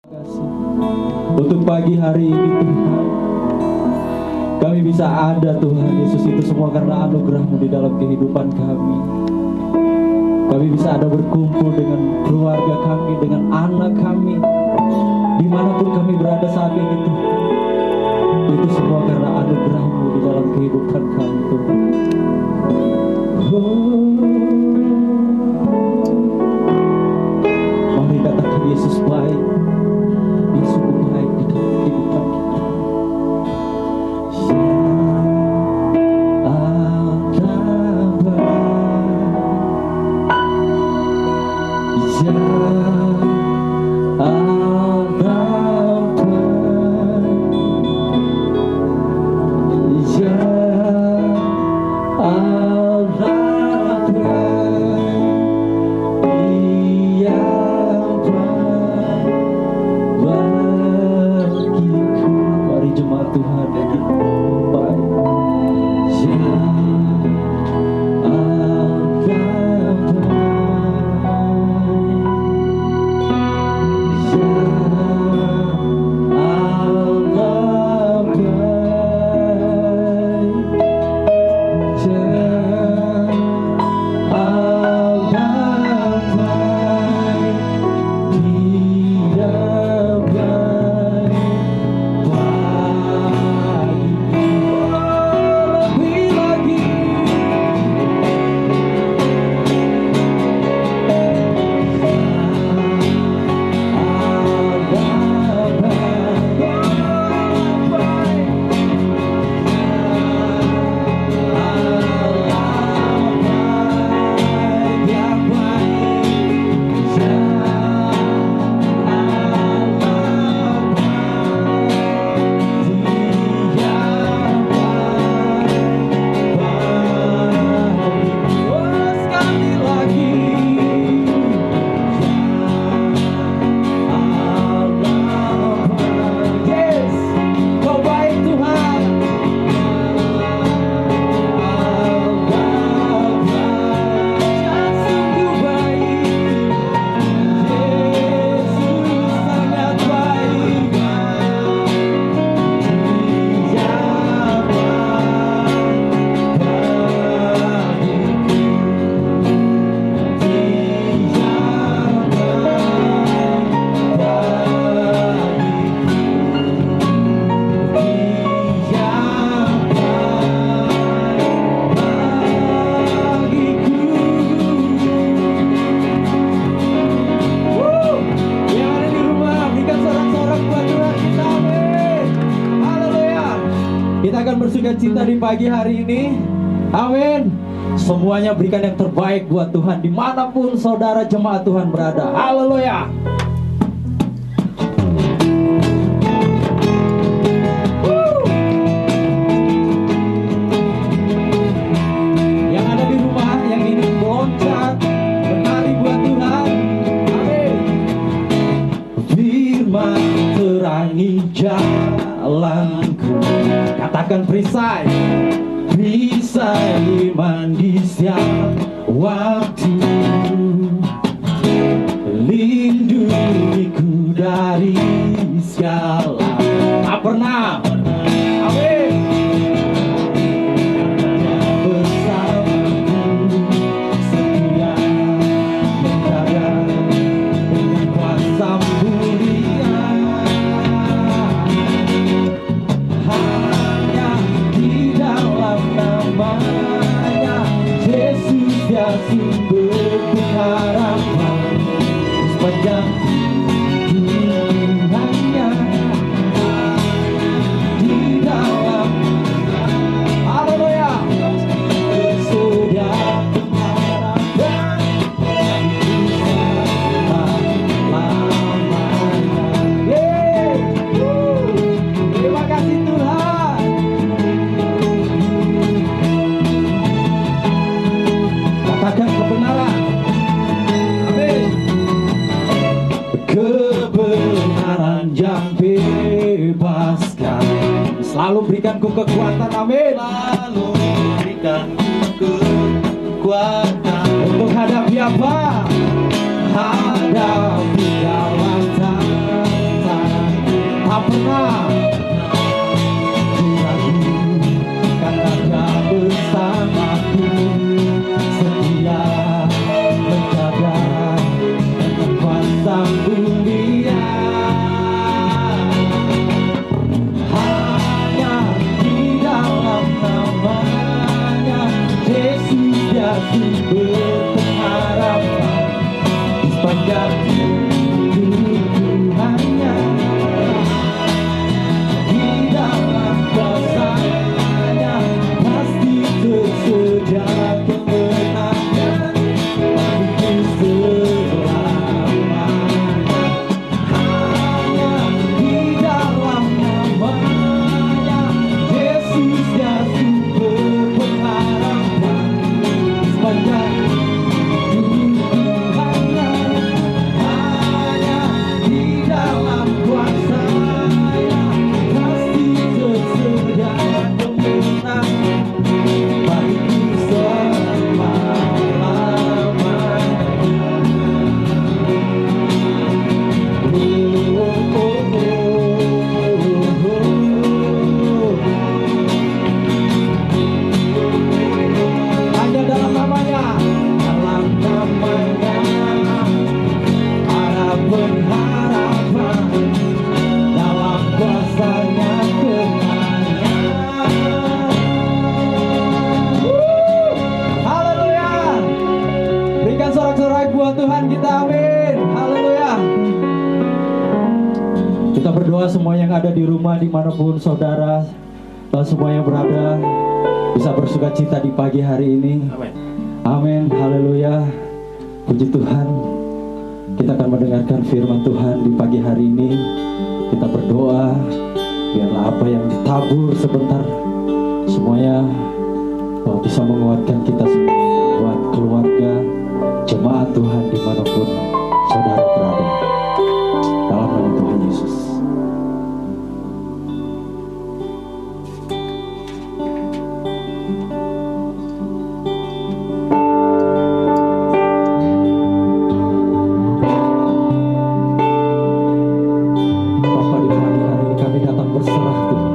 Kasih untuk pagi hari ini Tuhan, kami bisa ada Tuhan Yesus, itu semua karena anugerah-Mu di dalam kehidupan kami. Kami bisa ada berkumpul dengan keluarga kami, dengan anak kami, dimanapun kami berada saat ini Tuhan. Itu semua karena anugerah-Mu di dalam kehidupan kami Tuhan. Mari katakan Yesus baik. Dia sungguh baik di dalam kehidupan kita. Cinta di pagi hari ini, amin. Semuanya berikan yang terbaik buat Tuhan dimanapun saudara jemaat Tuhan berada. Haleluya. Yang ada di rumah, yang ini meloncat menari buat Tuhan, amin. Firman terangi jalanku, katakan perisai iman di setiap waktu, lindungiku dari segala tak pernah, amin. Bersamaku setia menjaga dengan kuasa mulia. Sumber pengharapan sepanjang hidupnya di dalam, haleluya, tersedia pengharapan lamanya. Terima kasih Tuhan. Katakan kebenaran, amin. Kebenaran yang bebaskan, selalu berikanku kekuatan, amin. Selalu berikanku kekuatan untuk hadapi apa? Hadapi jalan Kita berdoa semua yang ada di rumah, dimanapun saudara, semua yang berada, bisa bersuka cita di pagi hari ini. Amin. Amin, haleluya. Puji Tuhan. Kita akan mendengarkan firman Tuhan di pagi hari ini. Kita berdoa, biarlah apa yang ditabur sebentar, semuanya bisa menguatkan kita semua, buat keluarga, jemaat Tuhan dimanapun saudara berada. Dalam nama Tuhan Yesus. Bapa, di pagi hari ini kami datang berserah Tuhan.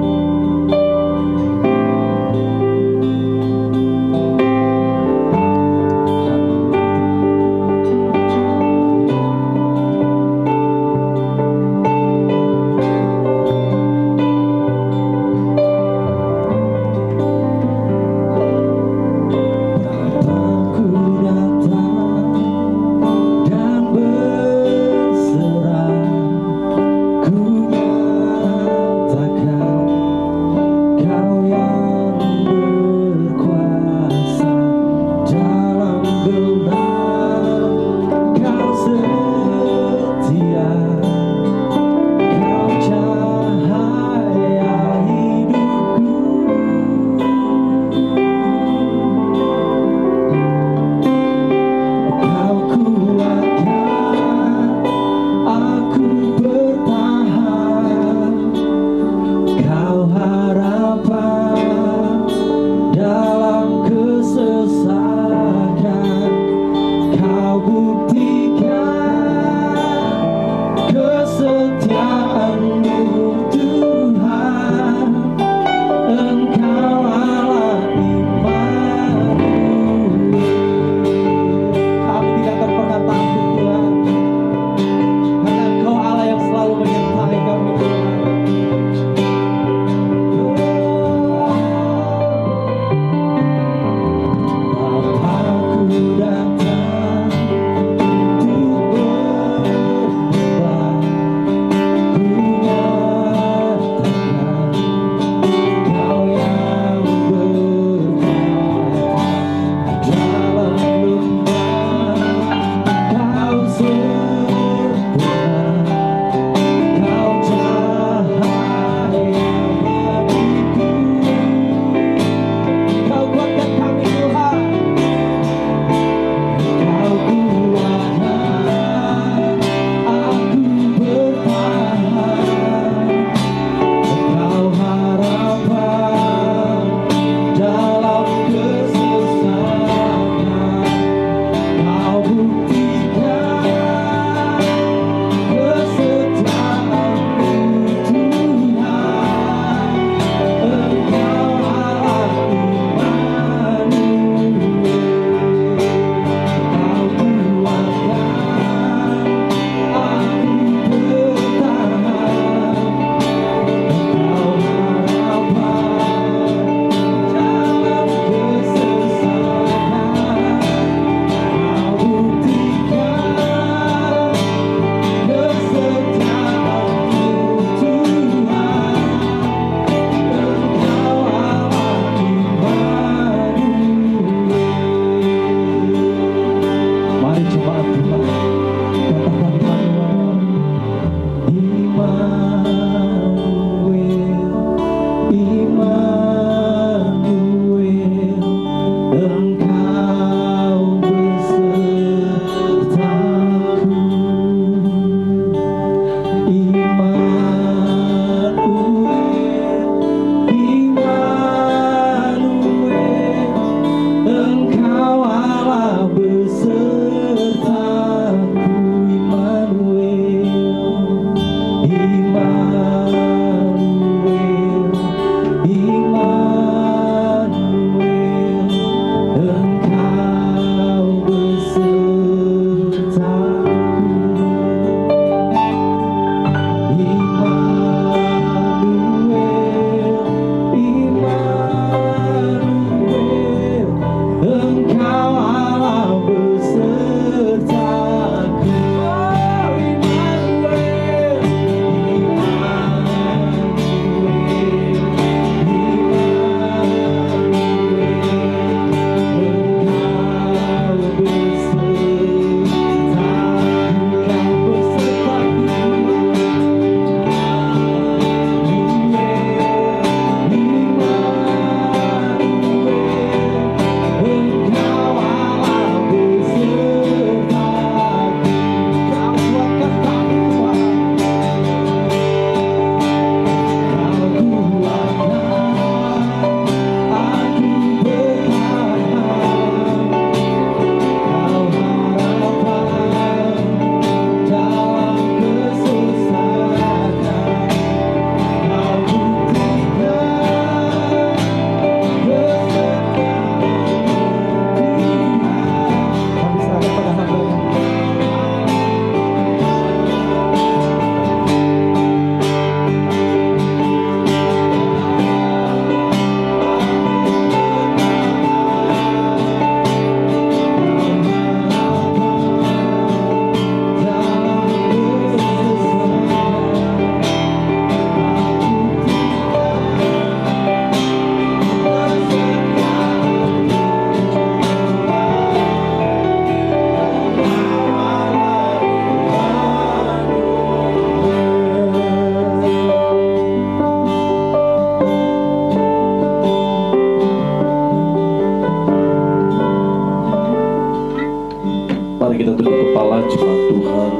jemaat Tuhan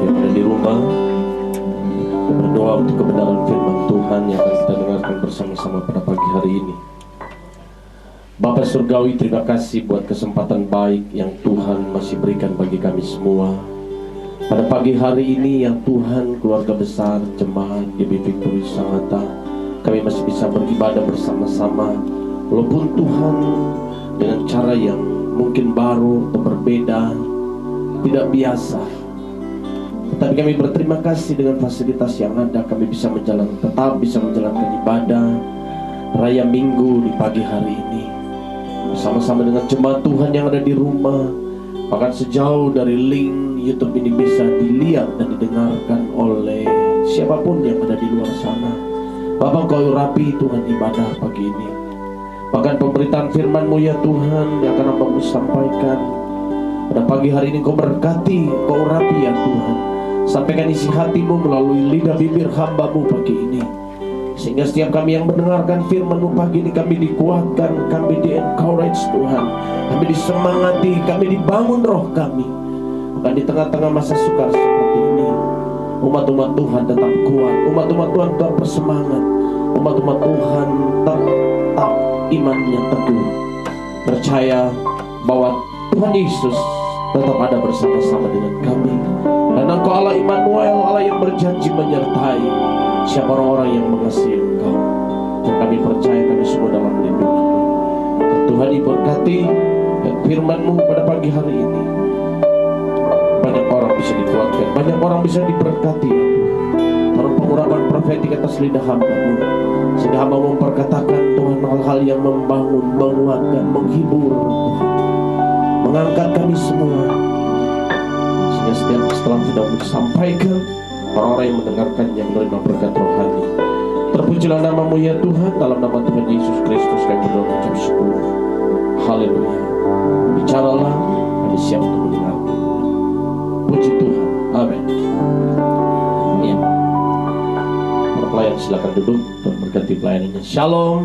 yang ada di rumah, berdoa untuk kebenaran firman Tuhan yang akan kita dengarkan bersama-sama pada pagi hari ini. Bapa Surgawi, terima kasih buat kesempatan baik yang Tuhan masih berikan bagi kami semua. Pada pagi hari ini yang Tuhan, keluarga besar jemaat GBI Victory Sangatta, kami masih bisa beribadah bersama-sama. Walaupun Tuhan dengan cara yang mungkin baru atau berbeda, tidak biasa, tapi kami berterima kasih dengan fasilitas yang ada. Kami bisa tetap bisa menjalankan ibadah Raya Minggu di pagi hari ini bersama-sama dengan jemaat Tuhan yang ada di rumah. Bahkan sejauh dari link YouTube ini bisa dilihat dan didengarkan oleh siapapun yang ada di luar sana. Bapak, Kau urapi Tuhan ibadah pagi ini. Bahkan pemberitaan firman-Mu ya Tuhan yang akan Hamba-Mu sampaikan pada pagi hari ini, Kau berkati, Kau urapi ya Tuhan. Sampaikan isi hati-Mu melalui lidah bibir hamba-Mu pagi ini, sehingga setiap kami yang mendengarkan firman-Mu pagi ini, kami dikuatkan, kami di-encourage Tuhan, kami disemangati, kami dibangun roh kami. Bahkan di tengah-tengah masa sukar seperti ini, umat-umat Tuhan tetap kuat, umat-umat Tuhan tetap bersemangat, umat-umat Tuhan tetap imannya teguh, percaya bahwa Tuhan Yesus tetap ada bersama-sama dengan kami. Dan Engkau Allah Immanuel, Allah yang berjanji menyertai siapa orang-orang yang mengasihi Engkau. Dan kami percaya kami semua dalam lindungan-Mu. Tuhan diberkati firman-Mu pada pagi hari ini. Banyak orang bisa dikuatkan, banyak orang bisa diberkati ya Tuhan. Taruh pengurapan profetik atas lidah hamba-Mu, sehingga hamba-Mu memperkatakan Tuhan hal-hal yang membangun, menguatkan, menghibur Tuhan, mengangkat kami semua. Sehingga setiap setelah sudah disampaikan, orang-orang yang mendengarkannya menerima berkat rohani. Terpujilah nama-Mu ya Tuhan. Dalam nama Tuhan Yesus Kristus kami berdoa mengucap syukur. Haleluya. Bicaralah, kami siap untuk mendengarkan. Puji Tuhan. Amin. Ya. Para pelayan silakan duduk dan berganti pelayanannya. Shalom.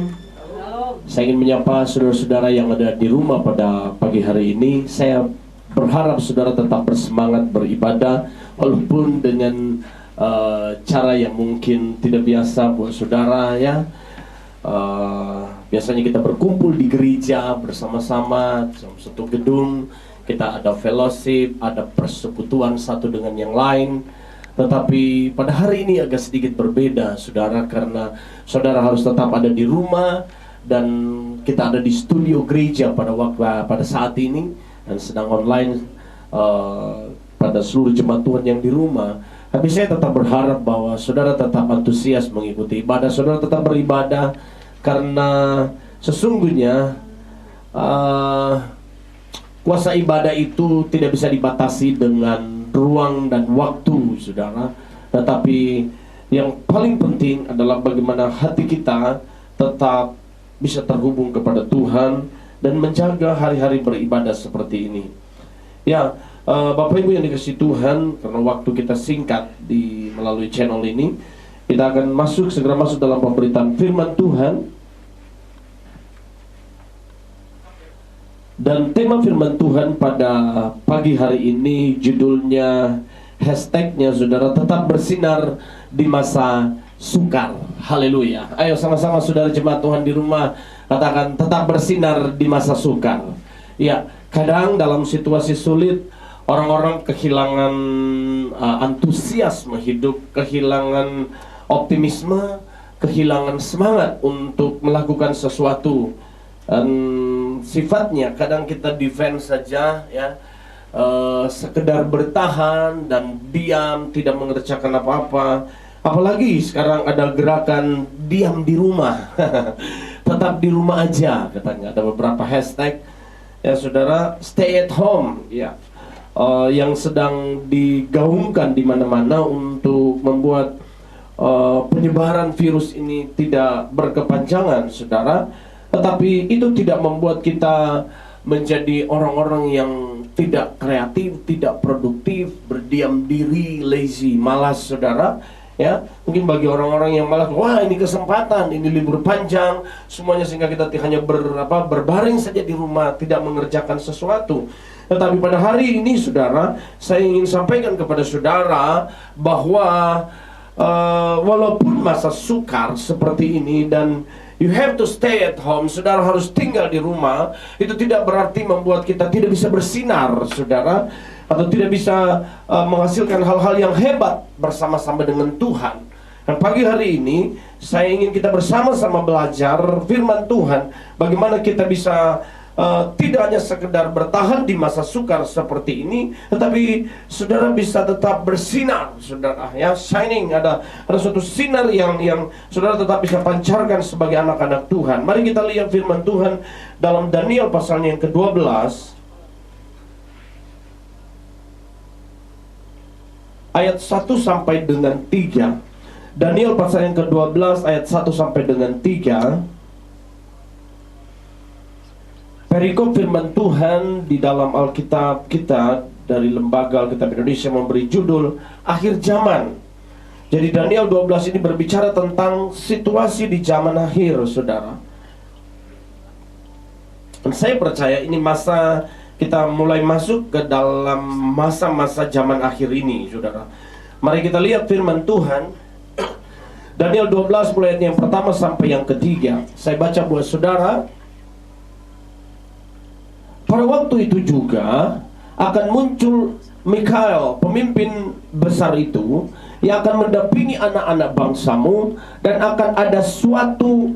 Saya ingin menyapa saudara-saudara yang ada di rumah pada pagi hari ini. Saya berharap saudara tetap bersemangat beribadah, walaupun dengan cara yang mungkin tidak biasa buat saudara ya. Biasanya kita berkumpul di gereja bersama-sama dalam satu gedung, kita ada fellowship, ada persekutuan satu dengan yang lain. Tetapi pada hari ini agak sedikit berbeda saudara, karena saudara harus tetap ada di rumah dan kita ada di studio gereja pada saat ini, dan sedang online pada seluruh jemaat Tuhan yang di rumah. Tapi saya tetap berharap bahwa saudara tetap antusias mengikuti ibadah, saudara tetap beribadah, karena sesungguhnya kuasa ibadah itu tidak bisa dibatasi dengan ruang dan waktu saudara. Tetapi yang paling penting adalah bagaimana hati kita tetap bisa terhubung kepada Tuhan dan menjaga hari-hari beribadah seperti ini. Ya, Bapak Ibu yang dikasihi Tuhan, karena waktu kita singkat melalui channel ini, kita akan segera masuk dalam pemberitaan firman Tuhan. Dan tema firman Tuhan pada pagi hari ini judulnya, hashtagnya saudara, tetap bersinar di masa sukar. Haleluya. Ayo sama-sama saudara jemaat Tuhan di rumah katakan, tetap bersinar di masa sukar. Ya, kadang dalam situasi sulit orang-orang kehilangan antusiasme hidup, kehilangan optimisme, kehilangan semangat untuk melakukan sesuatu. Dan sifatnya kadang kita defense saja ya, sekedar bertahan dan diam, tidak mengerjakan apa-apa. Apalagi sekarang ada gerakan diam di rumah. Tetap di rumah aja katanya. Ada beberapa hashtag ya saudara, stay at home ya, yang sedang digaungkan di mana-mana untuk membuat penyebaran virus ini tidak berkepanjangan saudara. Tetapi itu tidak membuat kita menjadi orang-orang yang tidak kreatif, tidak produktif, berdiam diri, lazy, malas saudara. Ya, mungkin bagi orang-orang yang malas, wah ini kesempatan, ini libur panjang, semuanya, sehingga kita hanya berbaring saja di rumah, tidak mengerjakan sesuatu. Tetapi pada hari ini saudara, saya ingin sampaikan kepada saudara bahwa walaupun masa sukar seperti ini dan you have to stay at home, saudara harus tinggal di rumah, itu tidak berarti membuat kita tidak bisa bersinar, saudara, atau tidak bisa menghasilkan hal-hal yang hebat bersama-sama dengan Tuhan. Dan pagi hari ini saya ingin kita bersama-sama belajar firman Tuhan, bagaimana kita bisa tidak hanya sekedar bertahan di masa sukar seperti ini, tetapi saudara bisa tetap bersinar, saudara, ya, shining, ada suatu sinar yang saudara tetap bisa pancarkan sebagai anak-anak Tuhan. Mari kita lihat firman Tuhan dalam Daniel pasalnya yang ke-12 ayat 1 sampai dengan 3. Daniel pasal yang ke-12 ayat 1 sampai dengan 3. Perikop firman Tuhan di dalam Alkitab kita dari Lembaga Alkitab Indonesia memberi judul Akhir Zaman. Jadi Daniel 12 ini berbicara tentang situasi di zaman akhir, saudara. Dan saya percaya ini masa kita mulai masuk ke dalam masa-masa zaman akhir ini, saudara. Mari kita lihat firman Tuhan Daniel 12 mulai ayat yang pertama sampai yang ketiga. Saya baca buat saudara. Pada waktu itu juga akan muncul Mikael, pemimpin besar itu, yang akan mendampingi anak-anak bangsamu, dan akan ada suatu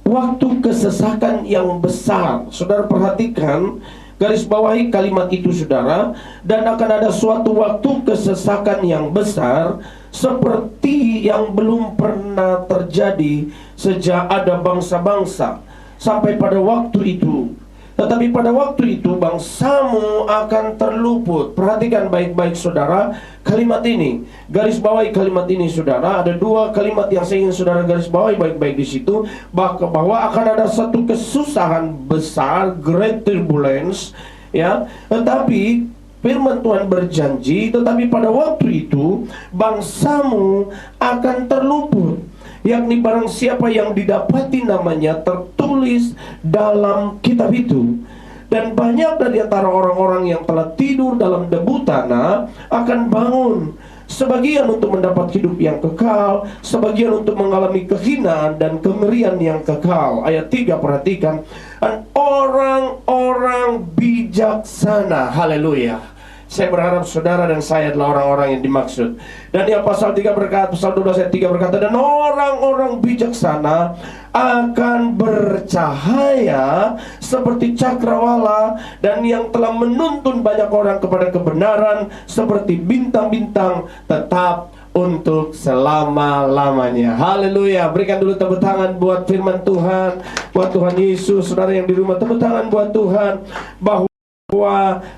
waktu kesesakan yang besar. Saudara perhatikan, garis bawahi kalimat itu, saudara. Dan akan ada suatu waktu kesesakan yang besar, seperti yang belum pernah terjadi sejak ada bangsa-bangsa sampai pada waktu itu. Tetapi pada waktu itu bangsamu akan terluput. Perhatikan baik-baik, saudara, kalimat ini. Garis bawahi kalimat ini, saudara. Ada dua kalimat yang saya ingin saudara garis bawahi baik-baik di situ, bahwa akan ada satu kesusahan besar, great turbulence, ya. Tetapi firman Tuhan berjanji, tetapi pada waktu itu bangsamu akan terluput, yakni barang siapa yang didapati namanya tertulis dalam kitab itu. Dan banyak dari antara orang-orang yang telah tidur dalam debu tanah akan bangun, sebagian untuk mendapat hidup yang kekal, sebagian untuk mengalami kehinaan dan kengerian yang kekal. Ayat 3, perhatikan. Dan orang-orang bijaksana, haleluya. Saya berharap saudara dan saya adalah orang-orang yang dimaksud. Dan yang pasal 3 berkata, pasal 12 ayat 3 berkata, dan orang-orang bijaksana akan bercahaya seperti cakrawala, dan yang telah menuntun banyak orang kepada kebenaran seperti bintang-bintang tetap untuk selama-lamanya. Haleluya. Berikan dulu tepuk tangan buat firman Tuhan, buat Tuhan Yesus. Saudara yang di rumah, tepuk tangan buat Tuhan, bahwa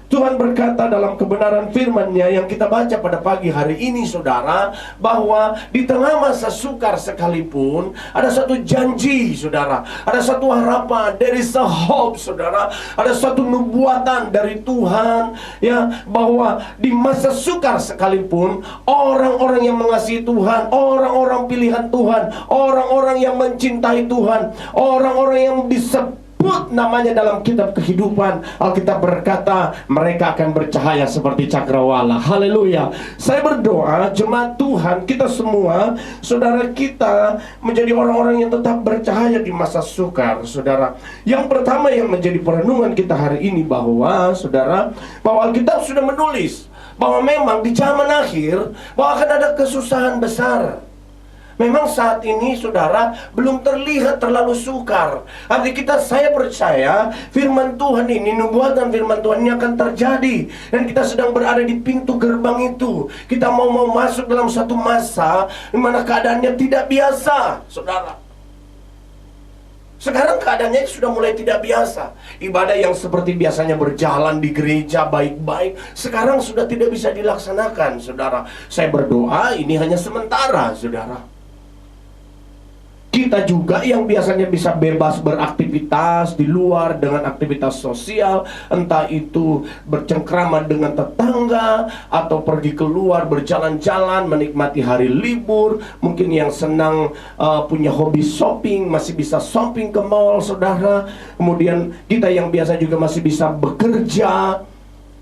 Tuhan berkata dalam kebenaran firman-Nya yang kita baca pada pagi hari ini, saudara, bahwa di tengah masa sukar sekalipun ada satu janji, saudara, ada satu harapan. There is a hope, saudara. Ada satu nubuatan dari Tuhan, ya, bahwa di masa sukar sekalipun orang-orang yang mengasihi Tuhan, orang-orang pilihan Tuhan, orang-orang yang mencintai Tuhan, orang-orang yang disebut namanya dalam kitab kehidupan, Alkitab berkata mereka akan bercahaya seperti cakrawala. Haleluya. Saya berdoa jemaat Tuhan, kita semua, saudara, kita menjadi orang-orang yang tetap bercahaya di masa sukar, saudara. Yang pertama yang menjadi perenungan kita hari ini, bahwa saudara, bahwa Alkitab sudah menulis bahwa memang di zaman akhir bahwa akan ada kesusahan besar. Memang saat ini, saudara, belum terlihat terlalu sukar. Arti kita, saya percaya firman Tuhan ini, nubuatan firman Tuhan ini akan terjadi. Dan kita sedang berada di pintu gerbang itu. Kita mau masuk dalam satu masa di mana keadaannya tidak biasa, saudara. Sekarang keadaannya sudah mulai tidak biasa. Ibadah yang seperti biasanya berjalan di gereja baik-baik, sekarang sudah tidak bisa dilaksanakan, saudara. Saya berdoa ini hanya sementara, saudara. Kita juga yang biasanya bisa bebas beraktivitas di luar dengan aktivitas sosial, entah itu bercengkrama dengan tetangga, atau pergi keluar berjalan-jalan, menikmati hari libur. Mungkin yang senang punya hobi shopping, masih bisa shopping ke mall, saudara. Kemudian kita yang biasa juga masih bisa bekerja,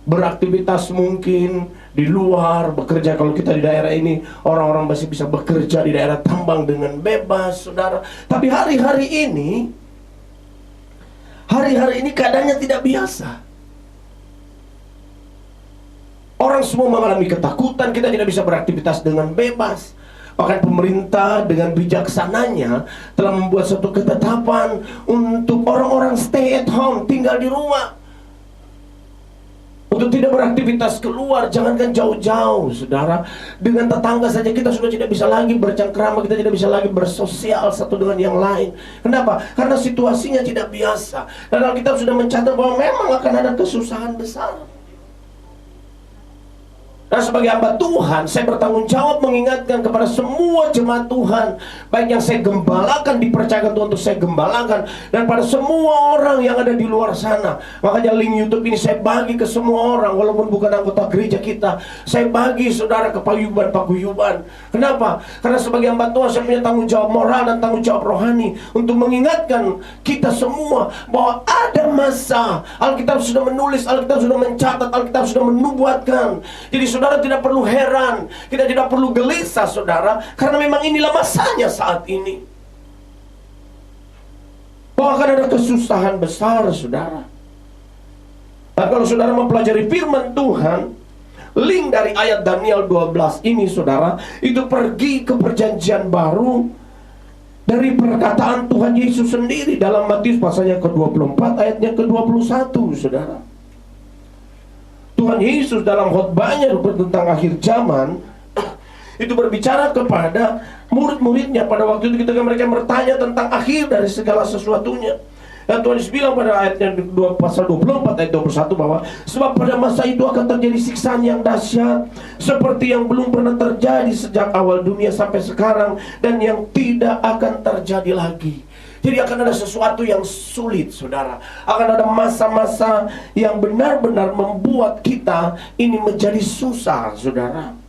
beraktivitas mungkin di luar, bekerja. Kalau kita di daerah ini, orang-orang masih bisa bekerja di daerah tambang dengan bebas, saudara. Tapi hari-hari ini keadaannya tidak biasa. Orang semua mengalami ketakutan, kita tidak bisa beraktivitas dengan bebas. Bahkan pemerintah dengan bijaksananya telah membuat suatu ketetapan untuk orang-orang stay at home, tinggal di rumah, untuk tidak beraktivitas keluar. Jangankan jauh-jauh, saudara, dengan tetangga saja kita sudah tidak bisa lagi bercengkrama, kita tidak bisa lagi bersosial satu dengan yang lain. Kenapa? Karena situasinya tidak biasa. Dan Alkitab sudah mencatat bahwa memang akan ada kesusahan besar. Dan sebagai hamba Tuhan, saya bertanggung jawab mengingatkan kepada semua jemaat Tuhan, baik yang saya gembalakan, dipercayakan Tuhan untuk saya gembalakan, dan pada semua orang yang ada di luar sana. Makanya link YouTube ini saya bagi ke semua orang, walaupun bukan anggota gereja kita. Saya bagi, saudara, ke paguyuban-paguyuban. Kenapa? Karena sebagai hamba Tuhan, saya punya tanggung jawab moral dan tanggung jawab rohani untuk mengingatkan kita semua bahwa ada masa. Alkitab sudah menulis, Alkitab sudah mencatat, Alkitab sudah menubuatkan. Jadi saudara tidak perlu heran, kita tidak perlu gelisah, saudara, karena memang inilah masanya saat ini. Bahwa akan ada kesusahan besar, saudara. Dan kalau saudara mempelajari firman Tuhan, link dari ayat Daniel 12 ini, saudara, itu pergi ke perjanjian baru dari perkataan Tuhan Yesus sendiri dalam Matius pasalnya ke-24 ayatnya ke-21, saudara. Tuhan Yesus dalam khotbahnya tentang akhir zaman itu berbicara kepada murid-muridnya pada waktu itu ketika mereka bertanya tentang akhir dari segala sesuatunya. Dan Tuhan Yesus bilang pada ayatnya pasal 24 ayat 21 bahwa sebab pada masa itu akan terjadi siksaan yang dahsyat seperti yang belum pernah terjadi sejak awal dunia sampai sekarang, dan yang tidak akan terjadi lagi. Jadi akan ada sesuatu yang sulit, saudara. Akan ada masa-masa yang benar-benar membuat kita ini menjadi susah, saudara.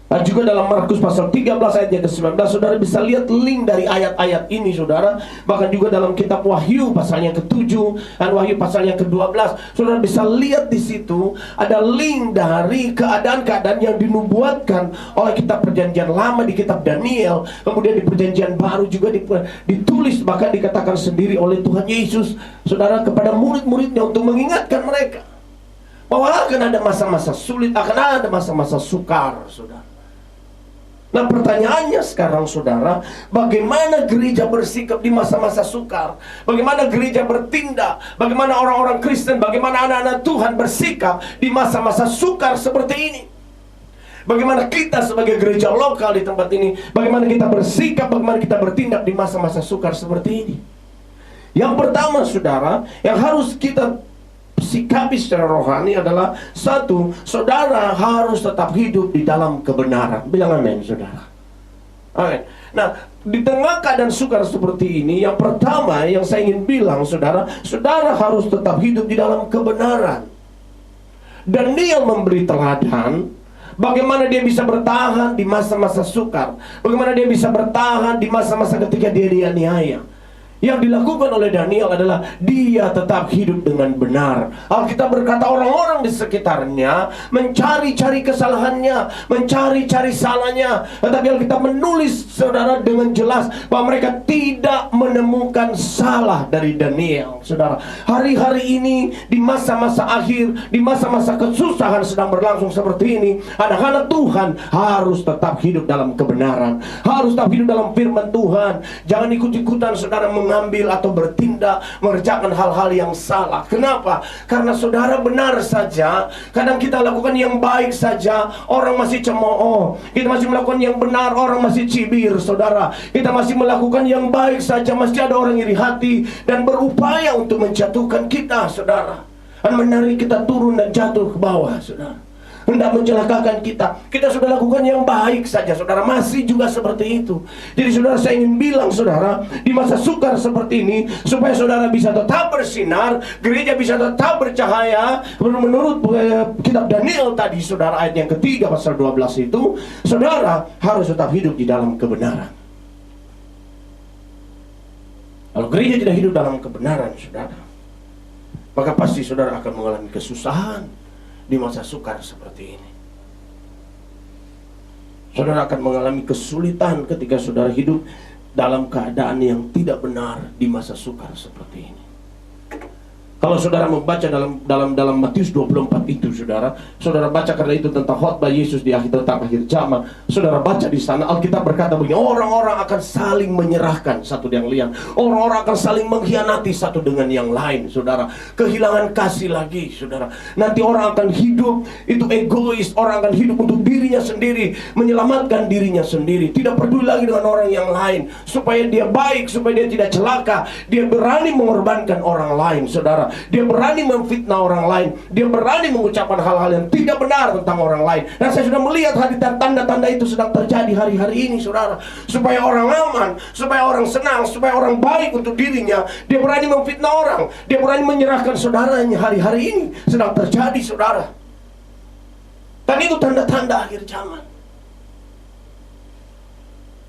Dan juga dalam Markus pasal 13 ayatnya ke-19, saudara bisa lihat link dari ayat-ayat ini, saudara. Bahkan juga dalam kitab Wahyu pasalnya ke-7 dan Wahyu pasalnya ke-12, saudara bisa lihat di situ ada link dari keadaan-keadaan yang dinubuatkan oleh kitab perjanjian lama di kitab Daniel. Kemudian di perjanjian baru juga ditulis, bahkan dikatakan sendiri oleh Tuhan Yesus, saudara, kepada murid-muridnya untuk mengingatkan mereka bahwa akan ada masa-masa sulit, akan ada masa-masa sukar, saudara. Nah, pertanyaannya sekarang, saudara, bagaimana gereja bersikap di masa-masa sukar? Bagaimana gereja bertindak? Bagaimana orang-orang Kristen, bagaimana anak-anak Tuhan bersikap di masa-masa sukar seperti ini? Bagaimana kita sebagai gereja lokal di tempat ini, bagaimana kita bersikap, bagaimana kita bertindak di masa-masa sukar seperti ini? Yang pertama, saudara, yang harus kita sikapi secara rohani adalah satu, saudara harus tetap hidup di dalam kebenaran. Bilang amin, saudara. Amin. Nah, di tengah keadaan sukar seperti ini, yang pertama yang saya ingin bilang, saudara, saudara harus tetap hidup di dalam kebenaran. Daniel memberi teladan bagaimana dia bisa bertahan di masa-masa sukar, bagaimana dia bisa bertahan di masa-masa ketika dia dianiaya. Yang dilakukan oleh Daniel adalah dia tetap hidup dengan benar. Alkitab berkata orang-orang di sekitarnya mencari-cari kesalahannya, mencari-cari salahnya. Tetapi Alkitab menulis, saudara, dengan jelas bahwa mereka tidak menemukan salah dari Daniel. Saudara, hari-hari ini di masa-masa akhir, di masa-masa kesusahan sedang berlangsung seperti ini, anak-anak Tuhan harus tetap hidup dalam kebenaran, harus tetap hidup dalam firman Tuhan. Jangan ikut-ikutan, saudara, mengambil atau bertindak mengerjakan hal-hal yang salah. Kenapa? Karena saudara, benar saja kadang kita lakukan yang baik saja orang masih cemooh, kita masih melakukan yang benar orang masih cibir. Saudara, kita masih melakukan yang baik saja masih ada orang iri hati dan berupaya untuk menjatuhkan kita, saudara, dan menarik kita turun dan jatuh ke bawah, saudara. hendak mencelakakan kita, kita sudah lakukan yang baik saja, saudara, masih juga seperti itu. Jadi saudara, saya ingin bilang saudara, di masa sukar seperti ini, supaya saudara bisa tetap bersinar, gereja bisa tetap bercahaya, menurut kitab Daniel tadi saudara, ayat yang ketiga pasal 12 itu, saudara harus tetap hidup di dalam kebenaran. Kalau gereja tidak hidup dalam kebenaran, saudara, maka pasti saudara akan mengalami kesusahan di masa sukar seperti ini. Saudara akan mengalami kesulitan ketika saudara hidup dalam keadaan yang tidak benar di masa sukar seperti ini. Kalau saudara membaca dalam Matius 24 itu, saudara baca karena itu tentang khotbah Yesus di akhir zaman. Saudara baca di sana, Alkitab berkata begini, orang-orang akan saling menyerahkan satu dengan yang lain. Orang-orang akan saling mengkhianati satu dengan yang lain, saudara. Kehilangan kasih lagi, saudara. Nanti orang akan hidup itu egois, orang akan hidup untuk dirinya sendiri, menyelamatkan dirinya sendiri, tidak peduli lagi dengan orang yang lain, supaya dia baik, supaya dia tidak celaka. Dia berani mengorbankan orang lain, saudara. Dia berani memfitnah orang lain, dia berani mengucapkan hal-hal yang tidak benar tentang orang lain. Dan saya sudah melihat tanda-tanda itu sedang terjadi hari-hari ini, saudara. Supaya orang aman, supaya orang senang, supaya orang baik untuk dirinya, dia berani memfitnah orang, dia berani menyerahkan saudaranya. Hari-hari ini sedang terjadi, saudara. Dan itu tanda-tanda akhir zaman.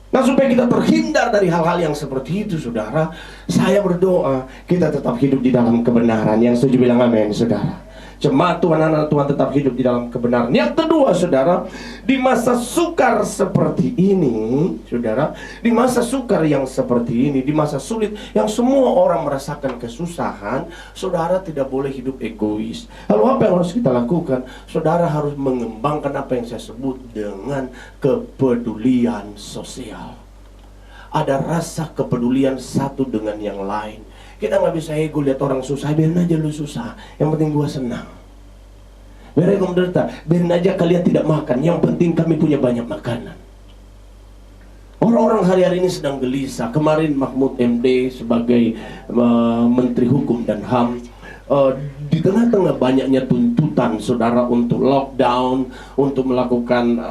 Nah, supaya kita terhindar dari hal-hal yang seperti itu, saudara, saya berdoa kita tetap hidup di dalam kebenaran. Yang setuju bilang amin, saudara. Jemaat Tuhan, anak Tuhan tetap hidup di dalam kebenaran. Yang kedua, saudara, di masa sukar seperti ini, saudara, di masa sukar yang seperti ini, di masa sulit yang semua orang merasakan kesusahan, saudara tidak boleh hidup egois. Lalu apa yang harus kita lakukan? Saudara harus mengembangkan apa yang saya sebut dengan kepedulian sosial. Ada rasa kepedulian satu dengan yang lain. Kita nggak bisa ego lihat orang susah, biarin aja lu susah, yang penting gua senang. Biarin gua menderita, biarin aja kalian tidak makan, yang penting kami punya banyak makanan. Orang-orang hari-hari ini sedang gelisah. Kemarin Mahfud MD sebagai Menteri Hukum dan HAM, di tengah-tengah banyaknya tuntutan, saudara, untuk lockdown, untuk melakukan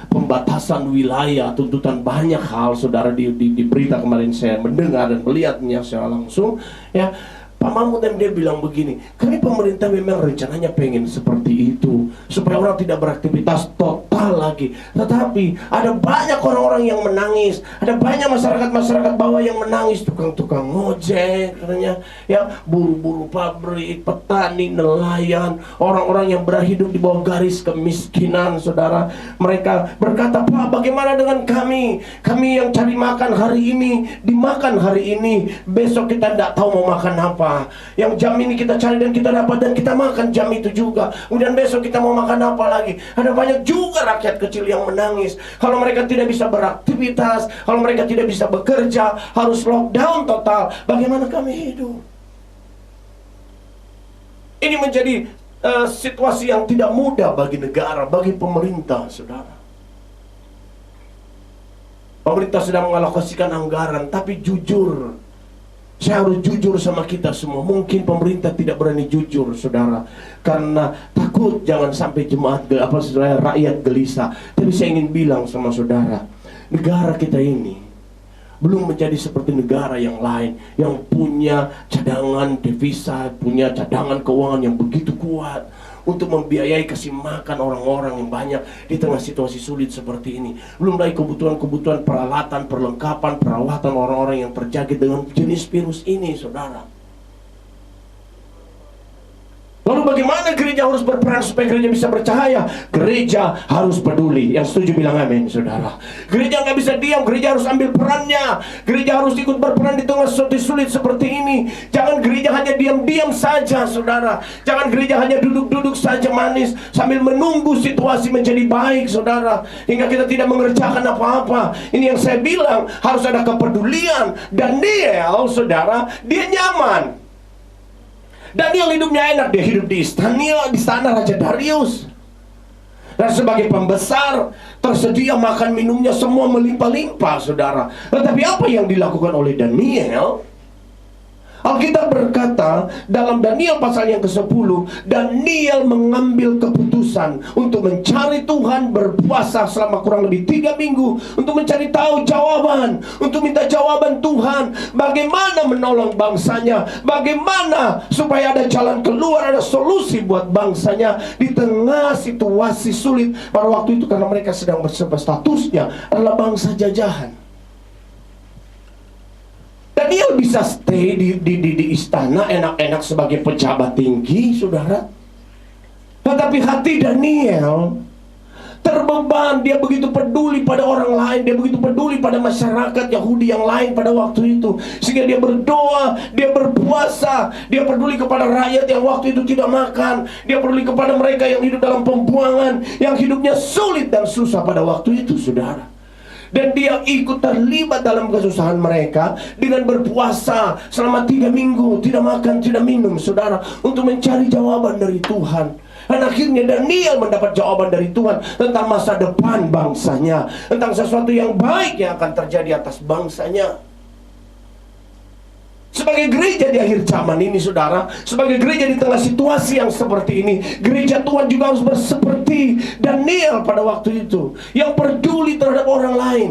pembatasan wilayah, tuntutan banyak hal, saudara, di berita kemarin saya mendengar dan melihatnya secara langsung, ya. Pak Mahfud MD bilang begini, kami pemerintah memang rencananya pengen seperti itu, supaya orang tidak beraktivitas total lagi. Tetapi ada banyak orang-orang yang menangis, ada banyak masyarakat bawah yang menangis, tukang-tukang ngojek, katanya, ya, buruh-buruh pabrik, petani, nelayan, orang-orang yang berhidup di bawah garis kemiskinan, saudara. Mereka berkata, Pak, bagaimana dengan kami? Kami yang cari makan hari ini, dimakan hari ini, besok kita tidak tahu mau makan apa. Yang jam ini kita cari dan kita dapat dan kita makan jam itu juga. Kemudian besok kita mau makan apa lagi? Ada banyak juga rakyat kecil yang menangis. Kalau mereka tidak bisa beraktivitas, kalau mereka tidak bisa bekerja, harus lockdown total. Bagaimana kami hidup? Ini menjadi situasi yang tidak mudah bagi negara, bagi pemerintah, saudara. Pemerintah sedang mengalokasikan anggaran, tapi jujur, saya harus jujur sama kita semua. Mungkin pemerintah tidak berani jujur, saudara, karena takut jangan sampai rakyat gelisah. Tapi saya ingin bilang sama saudara, negara kita ini belum menjadi seperti negara yang lain, yang punya cadangan devisa, punya cadangan keuangan yang begitu kuat untuk membiayai kasih makan orang-orang yang banyak di tengah situasi sulit seperti ini. Belum lagi kebutuhan-kebutuhan peralatan, perlengkapan, perawatan orang-orang yang terjangkit dengan jenis virus ini, saudara. Lalu bagaimana gereja harus berperan supaya gereja bisa bercahaya? Gereja harus peduli. Yang setuju bilang amin, saudara. Gereja nggak bisa diam, gereja harus ambil perannya. Gereja harus ikut berperan di tengah situasi sulit seperti ini. Jangan gereja hanya diam-diam saja, saudara. Jangan gereja hanya duduk-duduk saja manis sambil menunggu situasi menjadi baik, saudara, hingga kita tidak mengerjakan apa-apa. Ini yang saya bilang, harus ada kepedulian. Daniel, saudara, dia nyaman. Daniel hidupnya enak, dia hidup di istana Raja Darius. Dan sebagai pembesar, tersedia makan minumnya semua melimpah-limpah, saudara. Tetapi apa yang dilakukan oleh Daniel? Alkitab berkata dalam Daniel pasal yang ke-10, Daniel mengambil keputusan untuk mencari Tuhan, berpuasa selama kurang lebih 3 minggu untuk mencari tahu jawaban, untuk minta jawaban Tuhan, bagaimana menolong bangsanya, bagaimana supaya ada jalan keluar, ada solusi buat bangsanya di tengah situasi sulit pada waktu itu, karena mereka sedang statusnya adalah bangsa jajahan. Daniel bisa stay di istana enak-enak sebagai pejabat tinggi, saudara. Tetapi hati Daniel terbeban. Dia begitu peduli pada orang lain, dia begitu peduli pada masyarakat Yahudi yang lain pada waktu itu, sehingga dia berdoa, dia berpuasa, dia peduli kepada rakyat yang waktu itu tidak makan, dia peduli kepada mereka yang hidup dalam pembuangan, yang hidupnya sulit dan susah pada waktu itu, saudara. Dan dia ikut terlibat dalam kesusahan mereka dengan berpuasa selama 3 minggu, tidak makan, tidak minum, saudara, untuk mencari jawaban dari Tuhan. Dan akhirnya Daniel mendapat jawaban dari Tuhan tentang masa depan bangsanya, tentang sesuatu yang baik yang akan terjadi atas bangsanya. Sebagai gereja di akhir zaman ini, saudara, sebagai gereja di tengah situasi yang seperti ini, gereja Tuhan juga harus seperti Daniel pada waktu itu, yang peduli terhadap orang lain.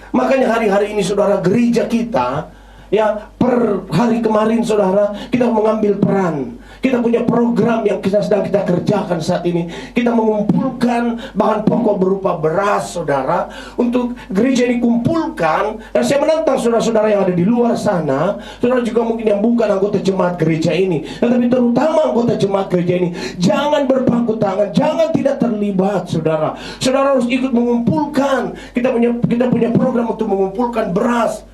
Makanya hari-hari ini, saudara, gereja kita, ya, per hari kemarin, saudara, kita mengambil peran. Kita punya program yang sedang kita kerjakan saat ini. Kita mengumpulkan bahan pokok berupa beras, saudara, untuk gereja dikumpulkan. Dan saya menantang saudara-saudara yang ada di luar sana, saudara juga mungkin yang bukan anggota jemaat gereja ini, tetapi terutama anggota jemaat gereja ini, jangan berpangku tangan, jangan tidak terlibat, saudara. Saudara harus ikut mengumpulkan. Kita punya program untuk mengumpulkan beras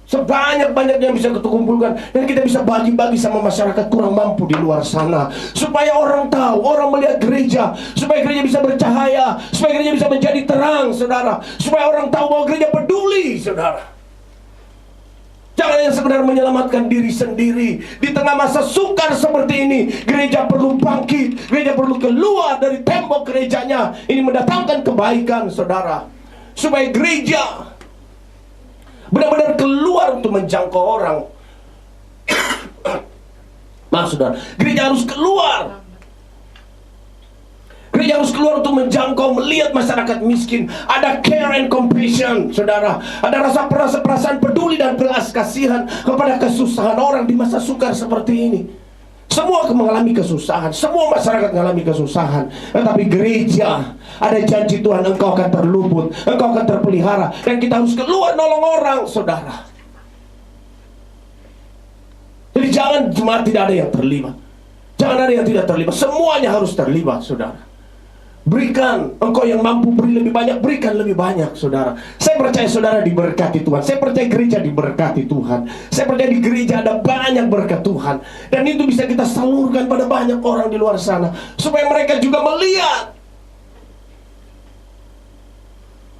sebanyak-banyaknya yang bisa kita kumpulkan, dan kita bisa bagi-bagi sama masyarakat kurang mampu di luar sana, supaya orang tahu, orang melihat gereja, supaya gereja bisa bercahaya, supaya gereja bisa menjadi terang, saudara, supaya orang tahu bahwa gereja peduli, saudara. Jangan hanya sekedar menyelamatkan diri sendiri. Di tengah masa sukar seperti ini, gereja perlu bangkit, gereja perlu keluar dari tembok gerejanya. Ini mendatangkan kebaikan, saudara, supaya gereja benar-benar keluar untuk menjangkau orang. Maksud, saudara, gereja harus keluar. Gereja harus keluar untuk menjangkau, melihat masyarakat miskin. Ada care and compassion, saudara. Ada perasaan peduli dan belas kasihan kepada kesusahan orang di masa sukar seperti ini. Semua mengalami kesusahan, semua masyarakat mengalami kesusahan. Tetapi gereja, ada janji Tuhan, engkau akan terluput, engkau akan terpelihara. Dan kita harus keluar nolong orang, saudara. Jadi jangan cuma tidak ada yang terlibat, jangan ada yang tidak terlibat, semuanya harus terlibat, saudara. Berikan, engkau yang mampu beri lebih banyak, berikan lebih banyak, saudara. Saya percaya saudara diberkati Tuhan. Saya percaya gereja diberkati Tuhan. Saya percaya di gereja ada banyak berkat Tuhan. Dan itu bisa kita salurkan pada banyak orang di luar sana, supaya mereka juga melihat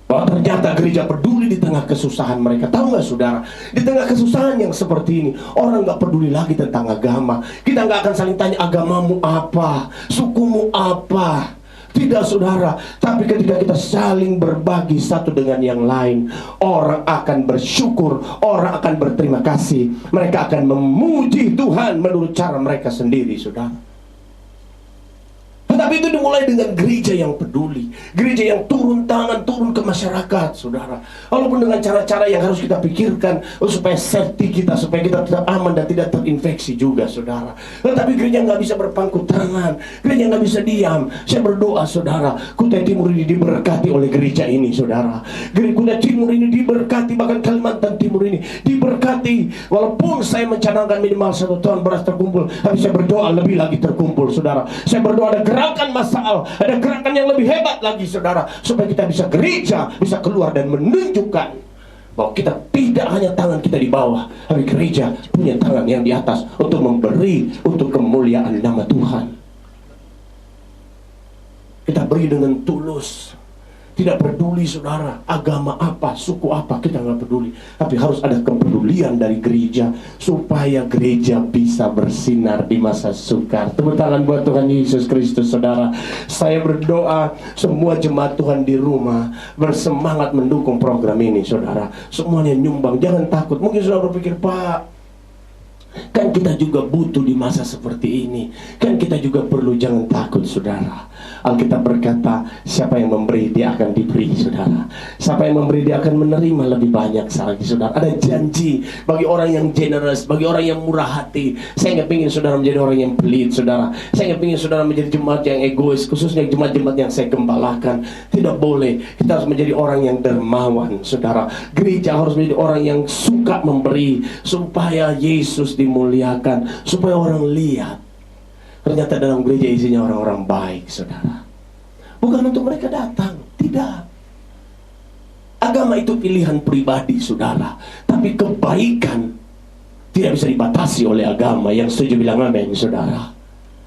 bahwa ternyata gereja peduli di tengah kesusahan mereka. Tahu nggak, saudara, di tengah kesusahan yang seperti ini, orang nggak peduli lagi tentang agama. Kita nggak akan saling tanya agamamu apa, sukumu apa. Tidak, saudara. Tapi ketika kita saling berbagi satu dengan yang lain, orang akan bersyukur, orang akan berterima kasih, mereka akan memuji Tuhan menurut cara mereka sendiri, saudara. Tetapi itu dimulai dengan gereja yang peduli, gereja yang turun tangan, turun ke masyarakat, saudara. Walaupun dengan cara-cara yang harus kita pikirkan, supaya safety kita, supaya kita tetap aman dan tidak terinfeksi juga, saudara. Tetapi gereja nggak bisa berpangku tangan, gereja nggak bisa diam. Saya berdoa, saudara, Kutai Timur ini diberkati oleh gereja ini, saudara. Kutai Timur ini diberkati, bahkan Kalimantan Timur ini diberkati. Walaupun saya mencanangkan minimal 1 ton beras terkumpul, tapi saya berdoa lebih lagi terkumpul, saudara. Saya berdoa ada gerakan masal, ada gerakan yang lebih hebat lagi, saudara, supaya kita bisa gereja bisa keluar dan menunjukkan bahwa kita tidak hanya tangan kita di bawah, tapi gereja punya tangan yang di atas untuk memberi untuk kemuliaan nama Tuhan. Kita beri dengan tulus, tidak peduli, saudara, agama apa, suku apa, kita nggak peduli. Tapi harus ada kepedulian dari gereja, supaya gereja bisa bersinar di masa sukar. Tepuk tangan buat Tuhan Yesus Kristus, saudara. Saya berdoa semua jemaat Tuhan di rumah bersemangat mendukung program ini, saudara. Semuanya nyumbang, jangan takut. Mungkin saudara berpikir, Pak, Kan kita juga butuh di masa seperti ini. Kan kita juga perlu, jangan takut saudara. Alkitab berkata, siapa yang memberi dia akan diberi saudara. Siapa yang memberi dia akan menerima lebih banyak lagi saudara. Ada janji bagi orang yang generous, bagi orang yang murah hati. Saya nggak ingin saudara menjadi orang yang pelit saudara. Saya nggak ingin saudara menjadi jemaat yang egois, khususnya jemaat-jemaat yang saya gembalakan. Tidak boleh. Kita harus menjadi orang yang dermawan saudara. Gereja harus menjadi orang yang suka memberi, supaya Yesus dimuliakan, supaya orang lihat ternyata dalam gereja isinya orang-orang baik saudara. Bukan untuk mereka datang, tidak. Agama itu pilihan pribadi saudara, tapi kebaikan tidak bisa dibatasi oleh agama. Yang setuju bilang amin saudara.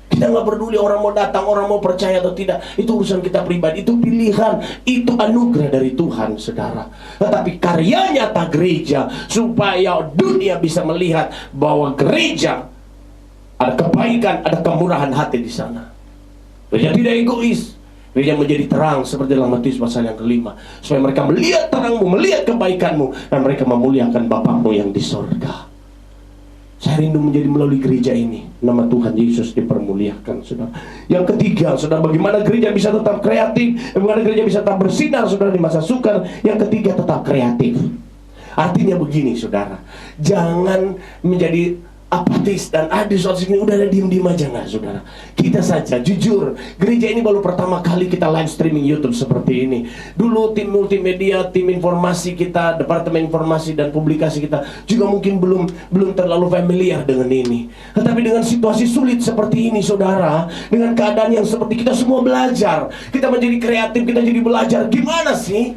Kita nggak peduli orang mau datang, orang mau percaya atau tidak, itu urusan kita pribadi, itu pilihan, itu anugerah dari Tuhan saudara. Tetapi karya nyata gereja, supaya dunia bisa melihat bahwa gereja ada kebaikan, ada kemurahan hati di sana. Gereja tidak egois. Gereja menjadi terang seperti dalam Matius pasal yang ke-5, supaya mereka melihat terangmu, melihat kebaikanmu, dan mereka memuliakan Bapakmu yang di sorga. Saya rindu menjadi melalui gereja ini nama Tuhan Yesus dipermuliakan saudara. Yang ketiga saudara, bagaimana gereja bisa tetap kreatif, bagaimana gereja bisa tetap bersinar saudara di masa sukar. Yang ketiga, tetap kreatif. Artinya begini saudara, jangan menjadi apatis dan di suatu sini udah ada diem-diem aja, nggak saudara. Kita saja jujur, gereja ini baru pertama kali kita live streaming YouTube seperti ini. Dulu tim multimedia, tim informasi kita, departemen informasi dan publikasi kita juga mungkin belum terlalu familiar dengan ini. Tetapi dengan situasi sulit seperti ini saudara, dengan keadaan yang seperti, kita semua belajar, kita menjadi kreatif, kita jadi belajar gimana sih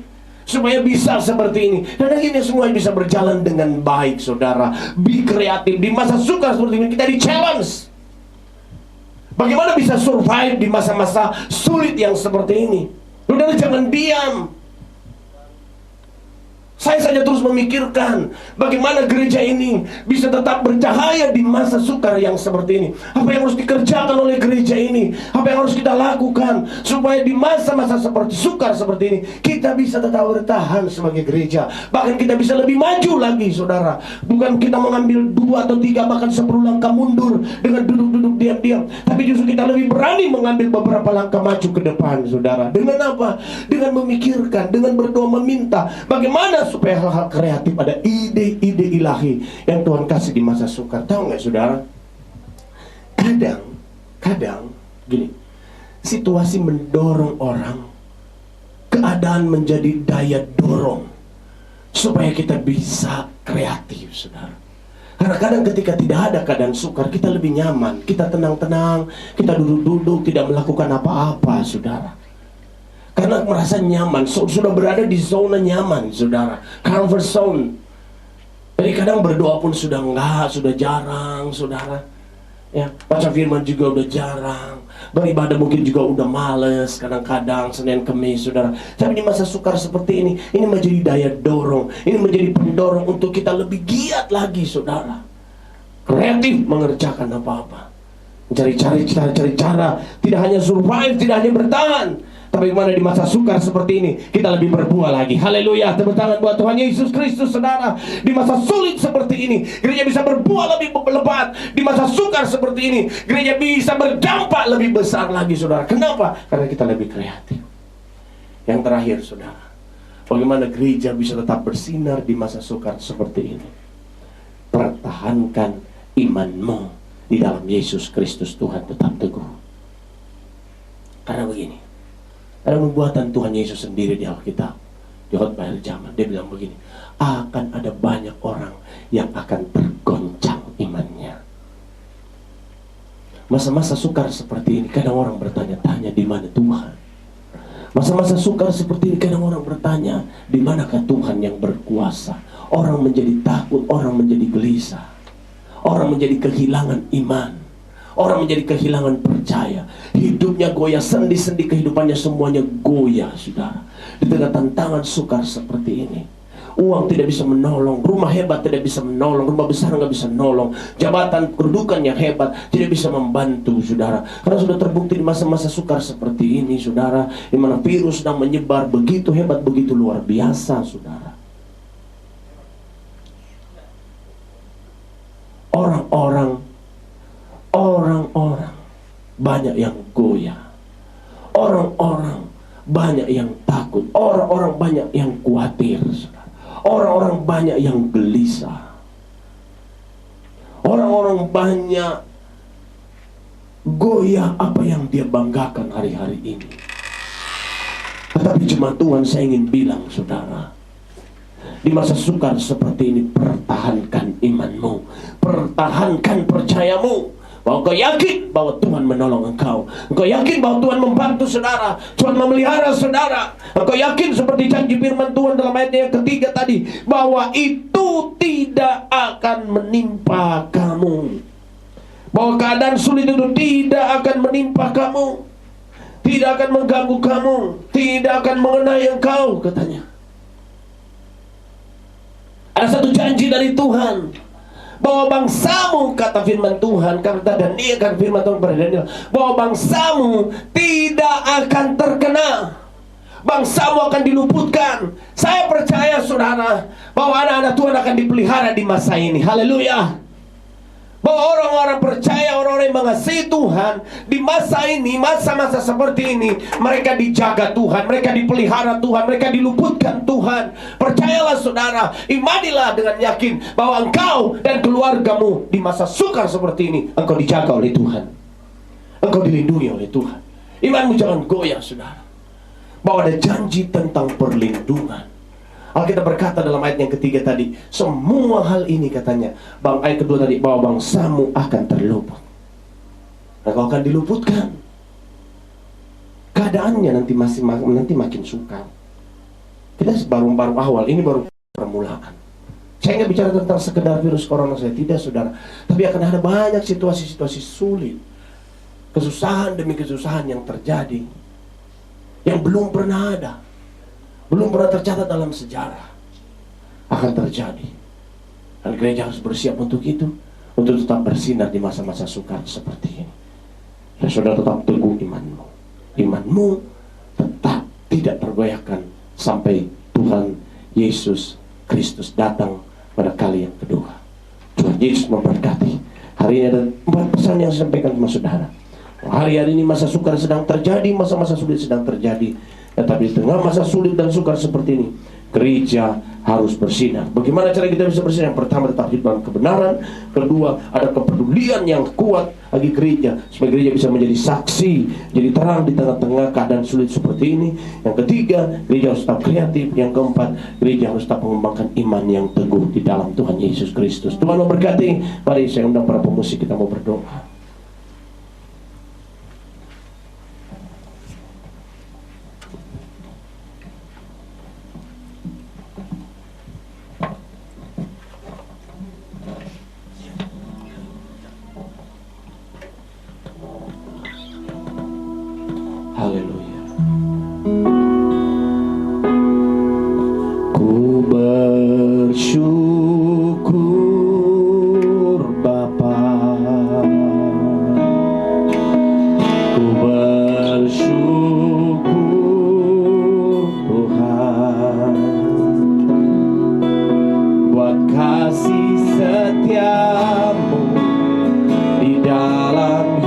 supaya bisa seperti ini. Dan akhirnya semua bisa berjalan dengan baik saudara. Be kreatif. Di masa sukar seperti ini kita di-challenge. Bagaimana bisa survive di masa-masa sulit yang seperti ini. Saudara jangan diam. Saya saja terus memikirkan bagaimana gereja ini bisa tetap bercahaya di masa sukar yang seperti ini. Apa yang harus dikerjakan oleh gereja ini, apa yang harus kita lakukan supaya di masa-masa seperti sukar seperti ini kita bisa tetap bertahan sebagai gereja. Bahkan kita bisa lebih maju lagi saudara. Bukan kita mengambil 2 atau 3 bahkan 10 langkah mundur dengan duduk-duduk diam-diam, tapi justru kita lebih berani mengambil beberapa langkah maju ke depan saudara. Dengan apa? Dengan memikirkan, dengan berdoa, meminta bagaimana supaya hal-hal kreatif, ada ide-ide ilahi yang Tuhan kasih di masa sukar. Tahu nggak saudara? Kadang gini, situasi mendorong orang, keadaan menjadi daya dorong supaya kita bisa kreatif saudara. Karena kadang ketika tidak ada keadaan sukar, kita lebih nyaman, kita tenang-tenang, kita duduk-duduk, tidak melakukan apa-apa saudara. Karena merasa nyaman, sudah berada di zona nyaman saudara, comfort zone. Jadi kadang berdoa pun sudah jarang saudara. Ya, baca firman juga udah jarang, beribadah mungkin juga udah males kadang-kadang Senin Kamis saudara. Tapi di masa sukar seperti ini menjadi daya dorong, ini menjadi pendorong untuk kita lebih giat lagi saudara, kreatif mengerjakan apa-apa, cari cara, tidak hanya survive, tidak hanya bertahan, tapi bagaimana di masa sukar seperti ini kita lebih berbuah lagi. Haleluya, tepuk tangan buat Tuhan Yesus Kristus saudara. Di masa sulit seperti ini gereja bisa berbuah lebih lebat. Di masa sukar seperti ini gereja bisa berdampak lebih besar lagi saudara. Kenapa? Karena kita lebih kreatif. Yang terakhir saudara, bagaimana gereja bisa tetap bersinar di masa sukar seperti ini? Pertahankan imanmu di dalam Yesus Kristus Tuhan, tetap teguh. Karena begini, ada nubuatan Tuhan Yesus sendiri di Alkitab, di khotbah akhir zaman. Dia bilang begini, akan ada banyak orang yang akan tergoncang imannya. Masa-masa sukar seperti ini kadang orang bertanya-tanya, di mana Tuhan? Masa-masa sukar seperti ini kadang orang bertanya, di manakah Tuhan yang berkuasa? Orang menjadi takut, orang menjadi gelisah, orang menjadi kehilangan iman, orang menjadi kehilangan percaya. Hidupnya goyah, sendi-sendi kehidupannya semuanya goyah saudara. Di tengah tantangan sukar seperti ini, uang tidak bisa menolong, rumah hebat tidak bisa menolong, rumah besar nggak bisa menolong, jabatan kedudukan yang hebat tidak bisa membantu saudara. Karena sudah terbukti di masa-masa sukar seperti ini saudara, di mana virus sedang menyebar begitu hebat, begitu luar biasa saudara. banyak yang goyah. Orang-orang banyak yang takut. Orang-orang banyak yang khawatir. Orang-orang banyak yang gelisah. Orang-orang banyak goyah apa yang dia banggakan hari-hari ini. Tetapi cuma Tuhan saya ingin bilang, saudara, di masa sukar seperti ini, pertahankan imanmu, pertahankan percayamu, bahwa engkau yakin bahwa Tuhan menolong engkau. Engkau yakin bahwa Tuhan membantu saudara, Tuhan memelihara saudara. Engkau yakin seperti janji firman Tuhan dalam ayat yang ketiga tadi, bahwa itu tidak akan menimpa kamu. Bahwa keadaan sulit itu tidak akan menimpa kamu, tidak akan mengganggu kamu, tidak akan mengenai engkau, katanya. Ada satu janji dari Tuhan, bahwa bangsamu, kata firman Tuhan, kata Daniel, kata firman Tuhan kepada Daniel, bahwa bangsamu tidak akan terkena, bangsamu akan diluputkan. Saya percaya saudara, bahwa anak-anak Tuhan akan dipelihara di masa ini. Haleluya. Bahwa orang-orang percaya, orang-orang yang mengasihi Tuhan di masa ini, masa-masa seperti ini, mereka dijaga Tuhan, mereka dipelihara Tuhan, mereka diluputkan Tuhan. Percayalah saudara, imanilah dengan yakin bahwa engkau dan keluargamu di masa sukar seperti ini, engkau dijaga oleh Tuhan, engkau dilindungi oleh Tuhan. Imanmu jangan goyah saudara, bahwa ada janji tentang perlindungan. Alkitab berkata dalam ayat yang ketiga tadi, semua hal ini katanya, ayat kedua tadi, bahwa bangsamu akan terluput. Engkau akan diluputkan. Keadaannya nanti makin sukar. Kita baru awal, ini baru permulaan. Saya nggak bicara tentang sekedar virus corona saja, tidak saudara. Tapi akan ada banyak situasi-situasi sulit, kesusahan demi kesusahan yang terjadi, yang belum pernah ada, belum pernah tercatat dalam sejarah, akan terjadi. Dan gereja harus bersiap untuk itu, untuk tetap bersinar di masa-masa sukar seperti ini. Dan saudara tetap teguh imanmu. Imanmu tetap tidak tergoyahkan sampai Tuhan Yesus Kristus datang pada kali yang kedua. Tuhan Yesus memberkati. Hari ini ada 4 pesan yang saya sampaikan kepada saudara. Hari-hari ini masa sukar sedang terjadi, masa-masa sulit sedang terjadi. Tetapi di tengah masa sulit dan sukar seperti ini, gereja harus bersinar. Bagaimana cara kita bisa bersinar? Yang pertama, tetap hidup dalam kebenaran. Kedua, ada kepedulian yang kuat bagi gereja, supaya gereja bisa menjadi saksi, jadi terang di tengah-tengah keadaan sulit seperti ini. Yang ketiga, gereja harus tetap kreatif. Yang keempat, gereja harus tetap mengembangkan iman yang teguh di dalam Tuhan Yesus Kristus. Tuhan memberkati. Mari saya undang para pemusik, kita mau berdoa. Haleluya. Ku bersyukur Bapa, ku bersyukur Tuhan, buat kasih setiamu di dalam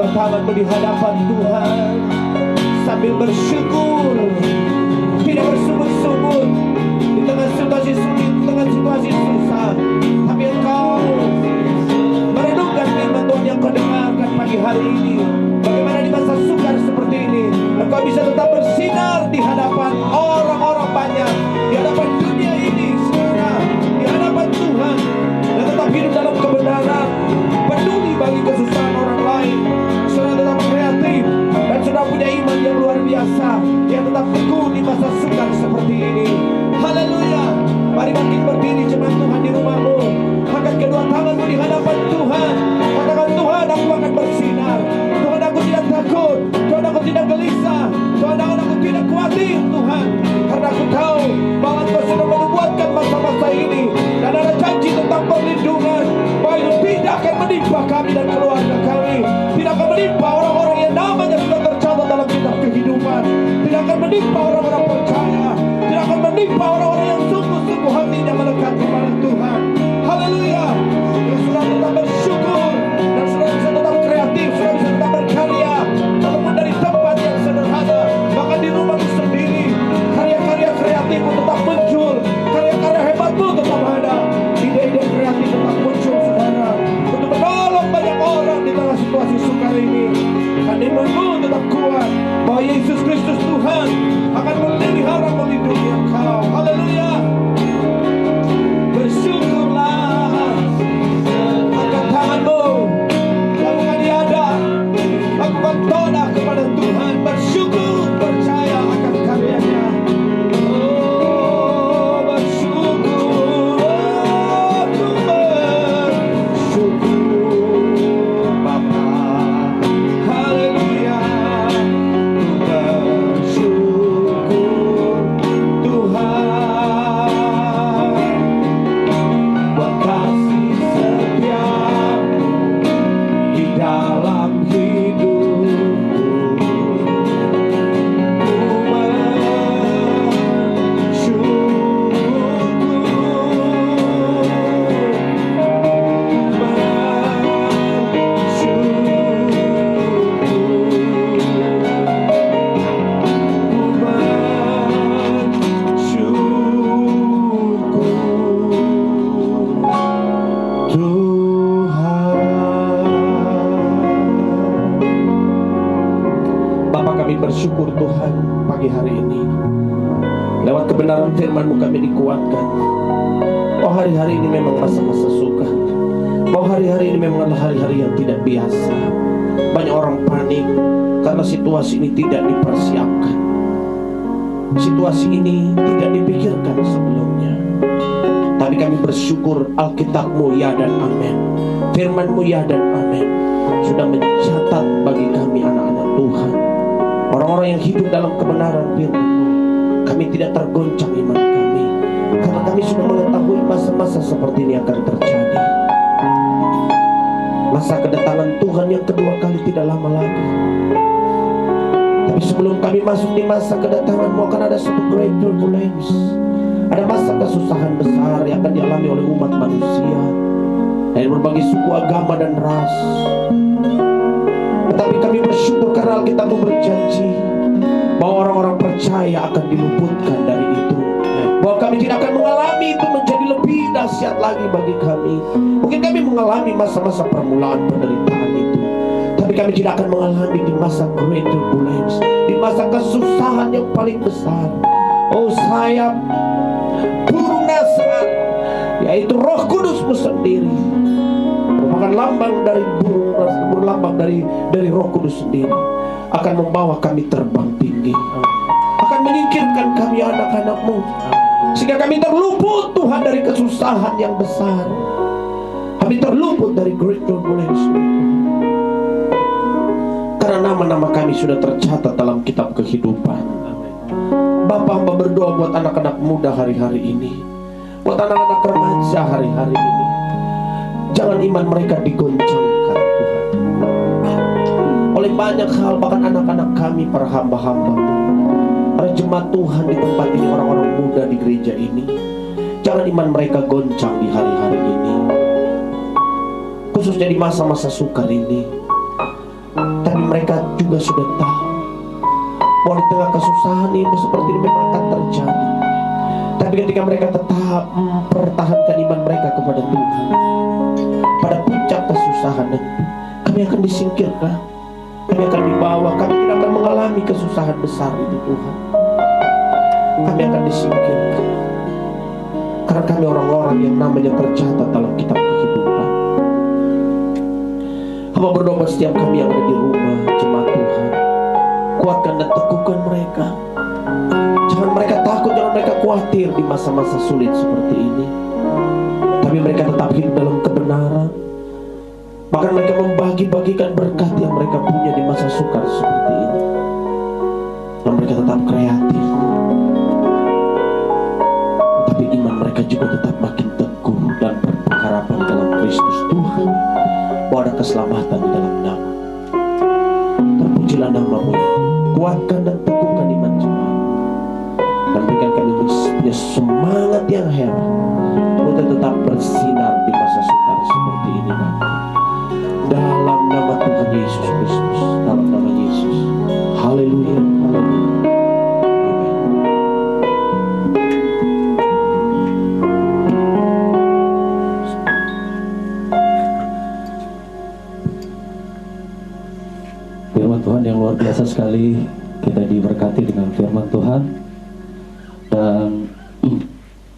kedua tanganmu di hadapan Tuhan sambil bersyukur, tidak bersungut-sungut di tengah situasi sulit, di tengah situasi susah, tapi engkau merenungkan firman Tuhan yang kau dengarkan pagi hari ini. Bagaimana di masa sukar seperti ini engkau bisa tetap bersinar di hadapan orang-orang banyak, di hadapan dunia ini, saudara, di hadapan Tuhan, dan tetap hidup dalam kebenaran, peduli bagi kesusahan orang lain. Saudara tetap kreatif dan saudara punya iman yang luar biasa, yang tetap teguh di masa sukar seperti ini. Haleluya. Mari bangkit berdiri jemaat Tuhan di rumahmu, angkat kedua tanganmu di hadapan Tuhan, katakan, Tuhan, aku akan bersinar. Tuhan, aku tidak takut. Tuhan, aku tidak gelisah. Tuhan, aku tidak khawatir, Tuhan, karena aku tahu bahwa Engkau sudah menubuatkan masa-masa ini, dan ada janji tentang perlindungan, bahwa itu tidak akan menimpa kami dan keluarga kami, tidak akan menimpa orang-orang yang namanya sudah tercatat dalam kitab kehidupan, tidak akan menimpa orang-orang percaya, tidak akan menimpa orang-orang yang sungguh-sungguh hatinya melekat kepada Tuhan. Haleluya. Dan saudara tetap bersyukur, dan saudara bisa tetap kreatif, saudara bisa tetap berkarya, walaupun dari tempat yang sederhana, bahkan di rumahmu sendiri. Karya-karya kreatifmu tetap muncul, karya-karya hebatmu tetap ada, ide-ide kreatif tetap muncul, saudara, untuk menolong banyak orang di tengah situasi sukar ini. Dan imanmu tetap kuat bahwa Yesus Kristus Tuhan akan memelihara, melindungi engkau. Haleluya. Bersyukurlah, angkat tanganmu, lakukan ibadah, lakukan doa kepada Tuhan, bersyukur, percaya akan karyanya. Oh, bersyukur, aku bersyukur Bapa. Haleluya. Bersyukur Tuhan buat kasih setiamu di dalam hidupku. Bersyukur Tuhan, pagi hari ini lewat kebenaran firman-Mu kami dikuatkan. Oh, hari-hari ini memang masa-masa sukar. Oh, hari-hari ini memang adalah hari-hari yang tidak biasa. Banyak orang panik karena situasi ini tidak dipersiapkan. Situasi ini tidak dipikirkan sebelumnya. Tapi kami bersyukur Alkitab-Mu ya dan amin, firman-Mu ya dan amin, sudah mencatat bagi kami anak-anak Tuhan, orang-orang yang hidup dalam kebenaran firman-Mu. Kami tidak tergoncang iman kami, karena kami sudah mengetahui masa-masa seperti ini akan terjadi. Masa kedatangan Tuhan yang kedua kali tidak lama lagi. Tapi sebelum kami masuk di masa kedatangan-Mu, akan ada satu great turbulence. Ada masa kesusahan besar yang akan dialami oleh umat manusia dari berbagai suku, agama, dan ras. Tetapi kami bersyukur karena Alkitab-Mu berjanji bahwa orang-orang percaya akan diluputkan dari itu, bahwa kami tidak akan mengalami itu menjadi lebih dahsyat lagi bagi kami. Mungkin kami mengalami masa-masa permulaan penderitaan itu, tapi kami tidak akan mengalami di masa great turbulence, di masa kesusahan yang paling besar. Oh, sayap burung Nasr, yaitu Roh Kudus-Mu sendiri, merupakan lambang dari burung, berlambang dari Roh Kudus sendiri, akan membawa kami terbang tinggi, akan menyingkirkan kami anak-anak-Mu, sehingga kami terluput Tuhan dari kesusahan yang besar. Kami terluput dari great turbulence, karena nama-nama kami sudah tercatat dalam kitab kehidupan. Bapa, hamba berdoa buat anak-anak muda hari-hari ini, buat anak-anak remaja hari-hari ini. Jangan iman mereka digoncangkan Tuhan oleh banyak hal, bahkan anak-anak kami, para hamba-hamba-Mu, para jemaat Tuhan di tempat ini, orang-orang muda di gereja ini. Jangan iman mereka goncang di hari-hari ini, khususnya di masa-masa sukar ini. mereka juga sudah tahu bahwa di tengah kesusahan ini seperti ini memang akan terjadi. Tapi ketika mereka tetap mempertahankan iman mereka kepada Tuhan, pada puncak kesusahan nanti kami akan disingkirkan, kami akan dibawa, kami tidak akan mengalami kesusahan besar itu Tuhan. Kami akan disingkirkan karena kami orang-orang yang namanya tercatat dalam kitab kehidupan. Hamba berdoa setiap kami yang ada di rumah jemaat Tuhan, kuatkan dan teguhkan mereka. Jangan mereka takut, jangan mereka khawatir di masa-masa sulit seperti ini. Tapi mereka tetap hidup dalam kebenaran. Bahkan mereka membagi-bagikan berkat yang mereka punya di masa sukar seperti ini. Dan mereka tetap kreatif. Tapi iman mereka juga tetap makin teguh dan berpengharapan dalam Kristus Tuhan, bahwa ada keselamatan di dalam nama. Terpujilah nama-Mu ya. Kuatkan dan teguhkan iman jemaat, dan berikan kami punya semangat yang hebat untuk tetap bersinar di masa sukar seperti ini Bapa. Dalam nama Tuhan Yesus Kristus, dalam nama Yesus. Haleluya, haleluya. Firman Tuhan yang luar biasa sekali, kita diberkati dengan firman Tuhan. Dan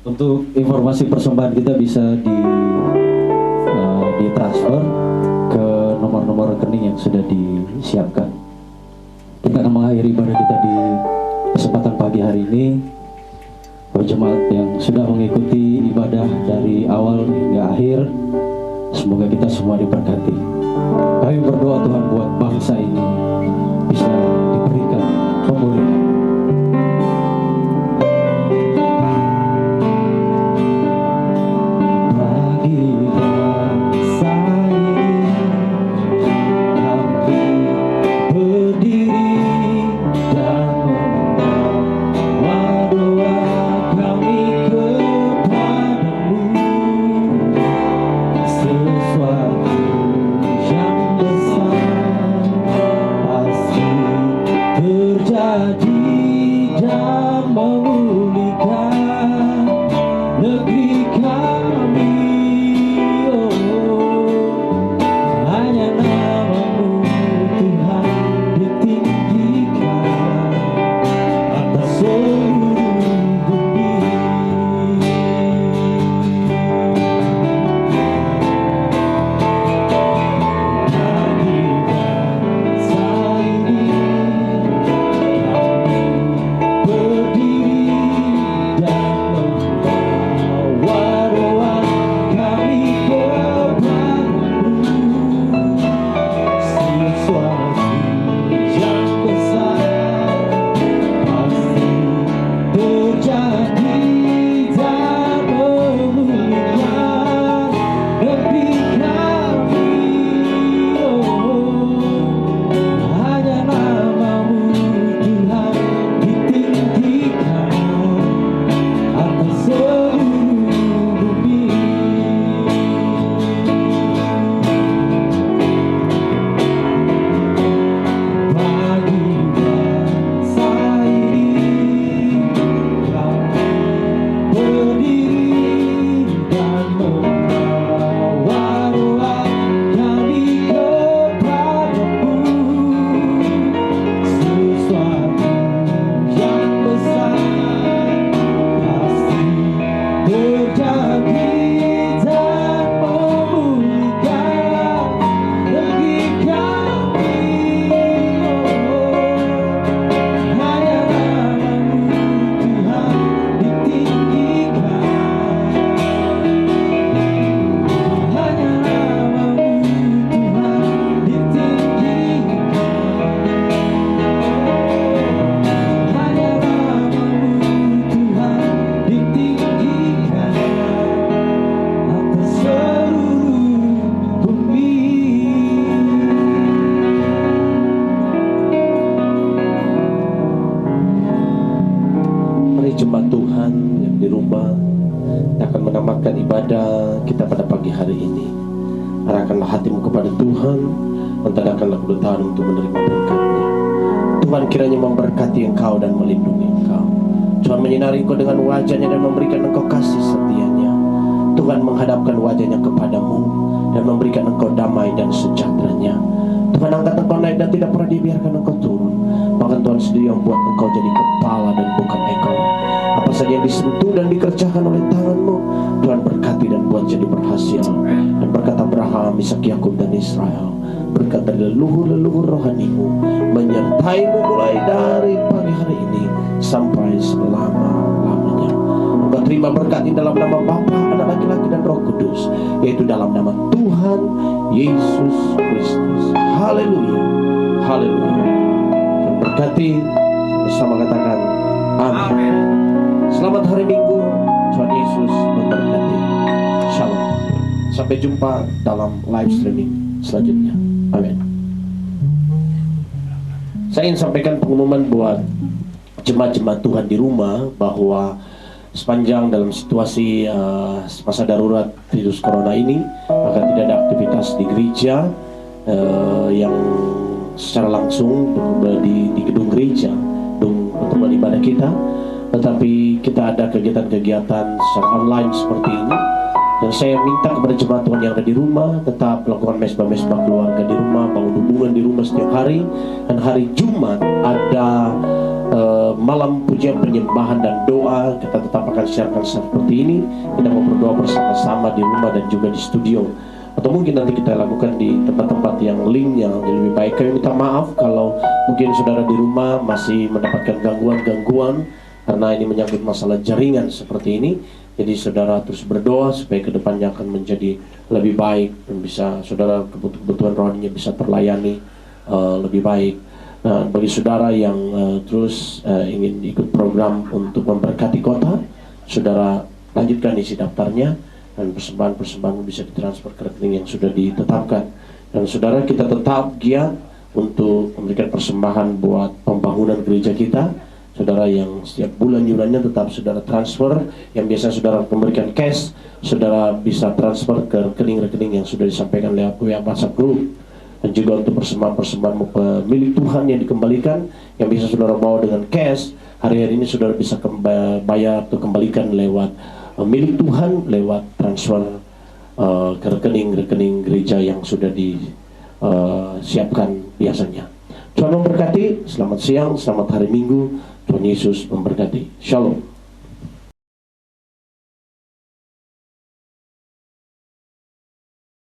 untuk informasi persembahan kita bisa ditransfer ke nomor-nomor rekening yang sudah disiapkan. Kita akan mengakhiri ibadah kita di kesempatan pagi hari ini. Bagi jemaat yang sudah mengikuti ibadah dari awal hingga akhir, semoga kita semua diberkati. Kami berdoa Tuhan buat bangsa ini bisa diberikan pemulihan. Jemaat Tuhan yang di rumah yang akan menamatkan ibadah kita pada pagi hari ini, arahkanlah hatimu kepada Tuhan, mentadakkanlah mulut Tuhan untuk menerima berkat-Nya. Tuhan kiranya memberkati engkau dan melindungi engkau. Tuhan menyinari engkau dengan wajah-Nya dan memberikan engkau kasih setia-Nya. Tuhan menghadapkan wajah-Nya kepadamu dan memberikan engkau damai dan sejahtera-Nya. Tuhan angkat engkau naik dan tidak pernah dibiarkan engkau turun. Bahkan Tuhan sendiri yang buat engkau jadi kepala dan bukan ekor. Apa saja yang disentuh dan dikerjakan oleh tanganmu, Tuhan berkati dan buat jadi berhasil. Dan berkat Abraham, Ishak, Yakub dan Israel, berkat dari leluhur-leluhur rohanimu menyertaimu mulai dari pagi hari ini sampai selama-lamanya. Engkau terima berkat ini dalam nama Bapa, Anak laki-laki dan Roh Kudus, yaitu dalam nama Tuhan Yesus Kristus. Haleluya, haleluya. Dan berkati bersama, katakan amin. Selamat hari Minggu, Tuhan Yesus memberkati. Shalom. Sampai jumpa dalam live streaming selanjutnya. Amin. Saya ingin sampaikan pengumuman buat jemaat-jemaat Tuhan di rumah bahwa sepanjang dalam situasi masa darurat virus corona ini, maka tidak ada aktivitas di gereja yang secara langsung di gedung gereja, gedung pertemuan ibadah kita, tetapi kita ada kegiatan-kegiatan secara online seperti ini. Dan saya minta kepada jemaat Tuhan yang ada di rumah tetap melakukan mesbah-mesbah keluarga di rumah, bangun hubungan di rumah setiap hari. Dan hari Jumat ada malam pujian, penyembahan dan doa. Kita tetap akan siarkan seperti ini. Kita mau berdoa bersama-sama di rumah dan juga di studio. Atau mungkin nanti kita lakukan di tempat-tempat yang linknya lebih baik. Kami minta maaf kalau mungkin saudara di rumah masih mendapatkan gangguan-gangguan karena ini menyangkut masalah jaringan seperti ini. Jadi saudara terus berdoa supaya kedepannya akan menjadi lebih baik dan bisa saudara kebutuhan rohaninya bisa terlayani lebih baik. Nah, bagi saudara yang terus ingin ikut program untuk memberkati kota, saudara lanjutkan isi daftarnya dan persembahan-persembahan bisa ditransfer ke rekening yang sudah ditetapkan. Dan saudara, kita tetap giat untuk memberikan persembahan buat pembangunan gereja kita. Saudara yang setiap bulan yurannya tetap saudara transfer, yang biasa saudara memberikan cash, saudara bisa transfer ke rekening-rekening yang sudah disampaikan lewat WhatsApp group. Dan juga untuk persembahan-persembahan milik Tuhan yang dikembalikan, yang bisa saudara bawa dengan cash, hari-hari ini saudara bisa bayar atau kembalikan lewat milik Tuhan, lewat transfer ke rekening-rekening gereja yang sudah disiapkan biasanya. Tuhan memberkati, selamat siang, selamat hari Minggu. Tuhan Yesus memberkati. Shalom.